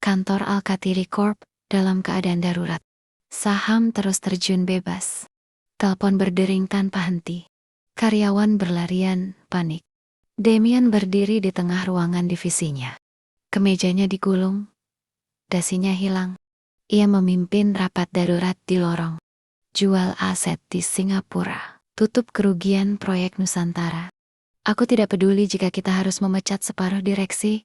Kantor Alkatiri Corp dalam keadaan darurat. Saham terus terjun bebas. Telepon berdering tanpa henti. Karyawan berlarian, panik. Damien berdiri di tengah ruangan divisinya. Kemejanya digulung, dasinya hilang. Ia memimpin rapat darurat di lorong. Jual aset di Singapura. Tutup kerugian proyek Nusantara. Aku tidak peduli jika kita harus memecat separuh direksi.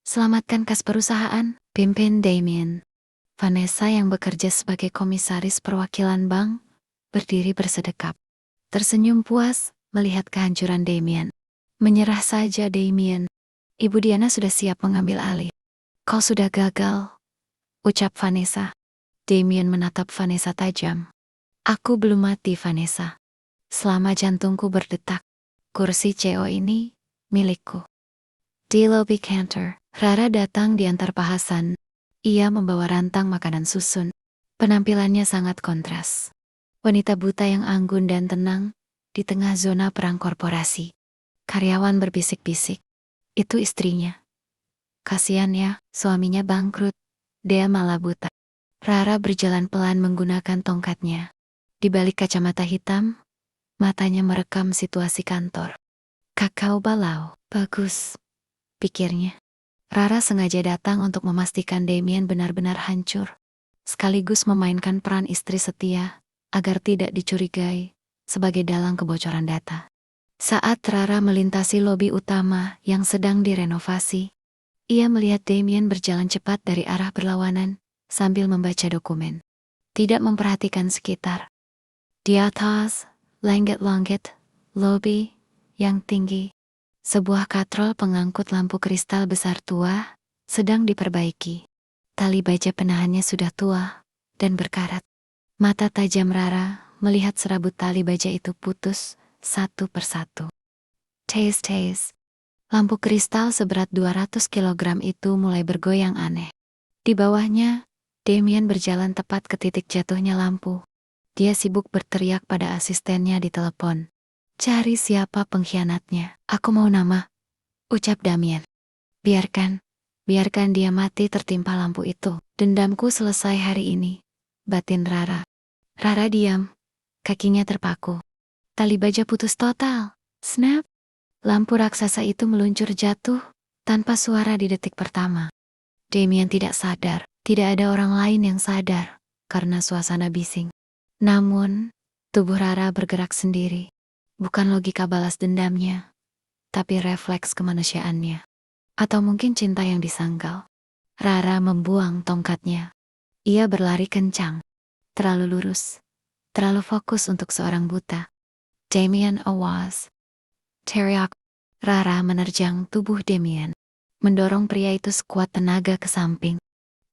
Selamatkan kas perusahaan, pimpin Damien. Vanessa yang bekerja sebagai komisaris perwakilan bank, berdiri bersedekap. Tersenyum puas melihat kehancuran Damien. Menyerah saja Damien. Ibu Diana sudah siap mengambil alih. Kau sudah gagal, ucap Vanessa. Damien menatap Vanessa tajam. Aku belum mati, Vanessa. Selama jantungku berdetak, kursi CEO ini milikku. Di lobi kantor, Rara datang diantar Pak Hasan. Ia membawa rantang makanan susun. Penampilannya sangat kontras. Wanita buta yang anggun dan tenang di tengah zona perang korporasi. Karyawan berbisik-bisik. Itu istrinya. Kasian ya, suaminya bangkrut. Dia malah buta. Rara berjalan pelan menggunakan tongkatnya. Di balik kacamata hitam, matanya merekam situasi kantor. Kakao balau, bagus, pikirnya. Rara sengaja datang untuk memastikan Damien benar-benar hancur. Sekaligus memainkan peran istri setia, agar tidak dicurigai sebagai dalang kebocoran data. Saat Rara melintasi lobi utama yang sedang direnovasi, ia melihat Damien berjalan cepat dari arah berlawanan sambil membaca dokumen. Tidak memperhatikan sekitar. Di atas, langit-langit, lobi yang tinggi. Sebuah katrol pengangkut lampu kristal besar tua sedang diperbaiki. Tali baja penahannya sudah tua dan berkarat. Mata tajam Rara melihat serabut tali baja itu putus satu persatu. Tes. Lampu kristal seberat 200 kg itu mulai bergoyang aneh. Di bawahnya, Damien berjalan tepat ke titik jatuhnya lampu. Dia sibuk berteriak pada asistennya di telepon. Cari siapa pengkhianatnya. Aku mau nama, ucap Damien. Biarkan dia mati tertimpa lampu itu. Dendamku selesai hari ini, batin Rara. Rara diam, kakinya terpaku. Tali baja putus total. Snap. Lampu raksasa itu meluncur jatuh tanpa suara di detik pertama. Damien tidak sadar, tidak ada orang lain yang sadar karena suasana bising. Namun, tubuh Rara bergerak sendiri. Bukan logika balas dendamnya, tapi refleks kemanusiaannya. Atau mungkin cinta yang disangkal. Rara membuang tongkatnya. Ia berlari kencang. Terlalu lurus. Terlalu fokus untuk seorang buta. Damien awas. Teriak. Rara menerjang tubuh Damien. Mendorong pria itu sekuat tenaga ke samping.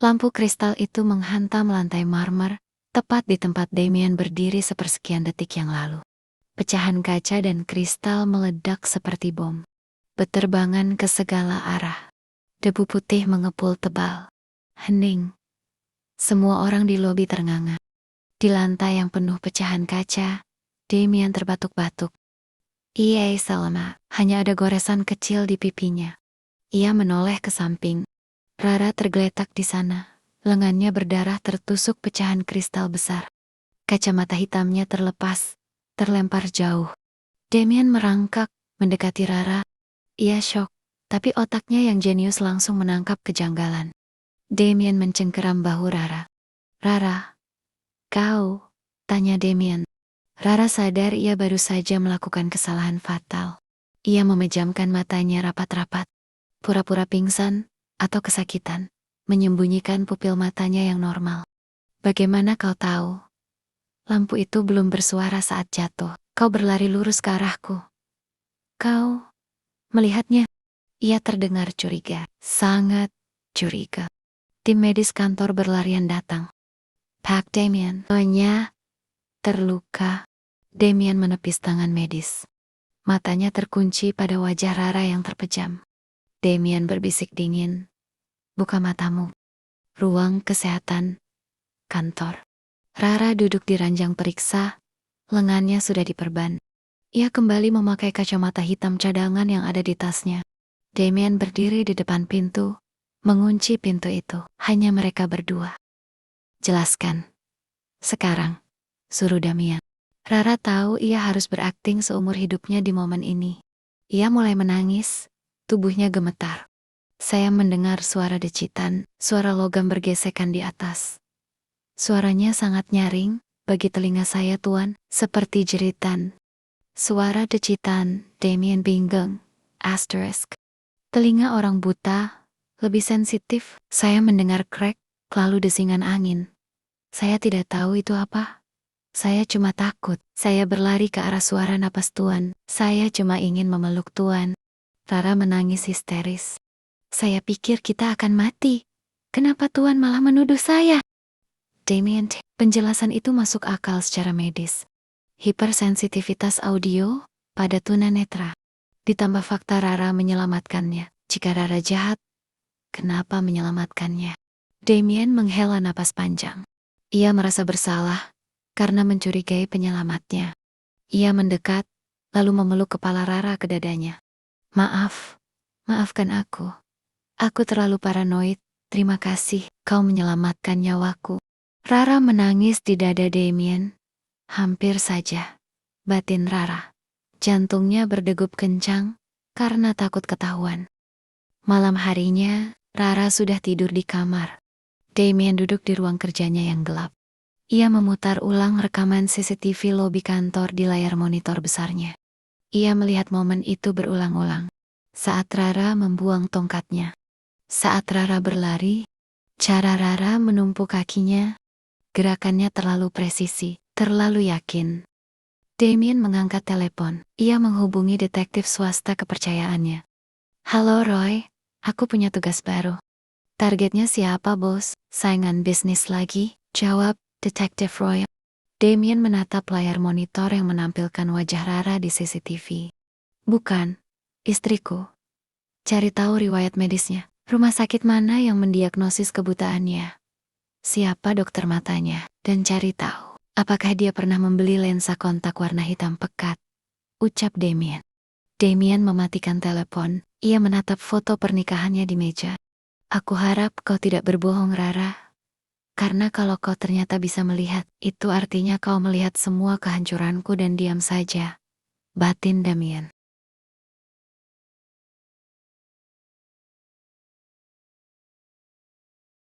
Lampu kristal itu menghantam lantai marmer, tepat di tempat Damien berdiri sepersekian detik yang lalu. Pecahan kaca dan kristal meledak seperti bom. Beterbangan ke segala arah. Debu putih mengepul tebal. Hening. Semua orang di lobi ternganga. Di lantai yang penuh pecahan kaca, Damien terbatuk-batuk. Iya, Salama. Hanya ada goresan kecil di pipinya. Ia menoleh ke samping. Rara tergeletak di sana. Lengannya berdarah tertusuk pecahan kristal besar. Kacamata hitamnya terlepas, terlempar jauh. Damien merangkak, mendekati Rara. Ia syok, tapi otaknya yang jenius langsung menangkap kejanggalan. Damien mencengkeram bahu Rara. Rara, kau? Tanya Damien. Rara sadar ia baru saja melakukan kesalahan fatal. Ia memejamkan matanya rapat-rapat. Pura-pura pingsan atau kesakitan, menyembunyikan pupil matanya yang normal. Bagaimana kau tahu? Lampu itu belum bersuara saat jatuh. Kau berlari lurus ke arahku. Kau melihatnya. Ia terdengar curiga. Sangat curiga. Tim medis kantor berlarian datang. Pak Damien. Hanya terluka. Damien menepis tangan medis. Matanya terkunci pada wajah Rara yang terpejam. Damien berbisik dingin. Buka matamu. Ruang kesehatan kantor. Rara duduk di ranjang periksa, lengannya sudah diperban. Ia kembali memakai kacamata hitam cadangan yang ada di tasnya. Damien berdiri di depan pintu, mengunci pintu itu. Hanya mereka berdua. Jelaskan. Sekarang, suruh Damian. Rara tahu ia harus berakting seumur hidupnya di momen ini. Ia mulai menangis, tubuhnya gemetar. Saya mendengar suara decitan, suara logam bergesekan di atas. Suaranya sangat nyaring, bagi telinga saya tuan, seperti jeritan. Suara decitan, Damian bingung, asterisk. Telinga orang buta, lebih sensitif. Saya mendengar krek, lalu desingan angin. Saya tidak tahu itu apa. Saya cuma takut. Saya berlari ke arah suara napas tuan. Saya cuma ingin memeluk tuan. Rara menangis histeris. Saya pikir kita akan mati. Kenapa tuan malah menuduh saya? Damian, penjelasan itu masuk akal secara medis. Hipersensitivitas audio pada tunanetra. Ditambah fakta Rara menyelamatkannya. Jika Rara jahat, kenapa menyelamatkannya? Damian menghela napas panjang. Ia merasa bersalah karena mencurigai penyelamatnya. Ia mendekat, lalu memeluk kepala Rara ke dadanya. Maaf, maafkan aku. Aku terlalu paranoid. Terima kasih, kau menyelamatkan nyawaku. Rara menangis di dada Damian. Hampir saja. Batin Rara. Jantungnya berdegup kencang karena takut ketahuan. Malam harinya, Rara sudah tidur di kamar. Damian duduk di ruang kerjanya yang gelap. Ia memutar ulang rekaman CCTV lobi kantor di layar monitor besarnya. Ia melihat momen itu berulang-ulang. Saat Rara membuang tongkatnya. Saat Rara berlari, cara Rara menumpuk kakinya, gerakannya terlalu presisi, terlalu yakin. Damian mengangkat telepon. Ia menghubungi detektif swasta kepercayaannya. Halo Roy, aku punya tugas baru. Targetnya siapa bos? Saingan bisnis lagi? Jawab Detektif Roy. Damian menatap layar monitor yang menampilkan wajah Rara di CCTV. Bukan, istriku. Cari tahu riwayat medisnya. Rumah sakit mana yang mendiagnosis kebutaannya? Siapa dokter matanya? Dan cari tahu, apakah dia pernah membeli lensa kontak warna hitam pekat? Ucap Damian. Damian mematikan telepon. Ia menatap foto pernikahannya di meja. Aku harap kau tidak berbohong, Rara. Karena kalau kau ternyata bisa melihat, itu artinya kau melihat semua kehancuranku dan diam saja. Batin Damian.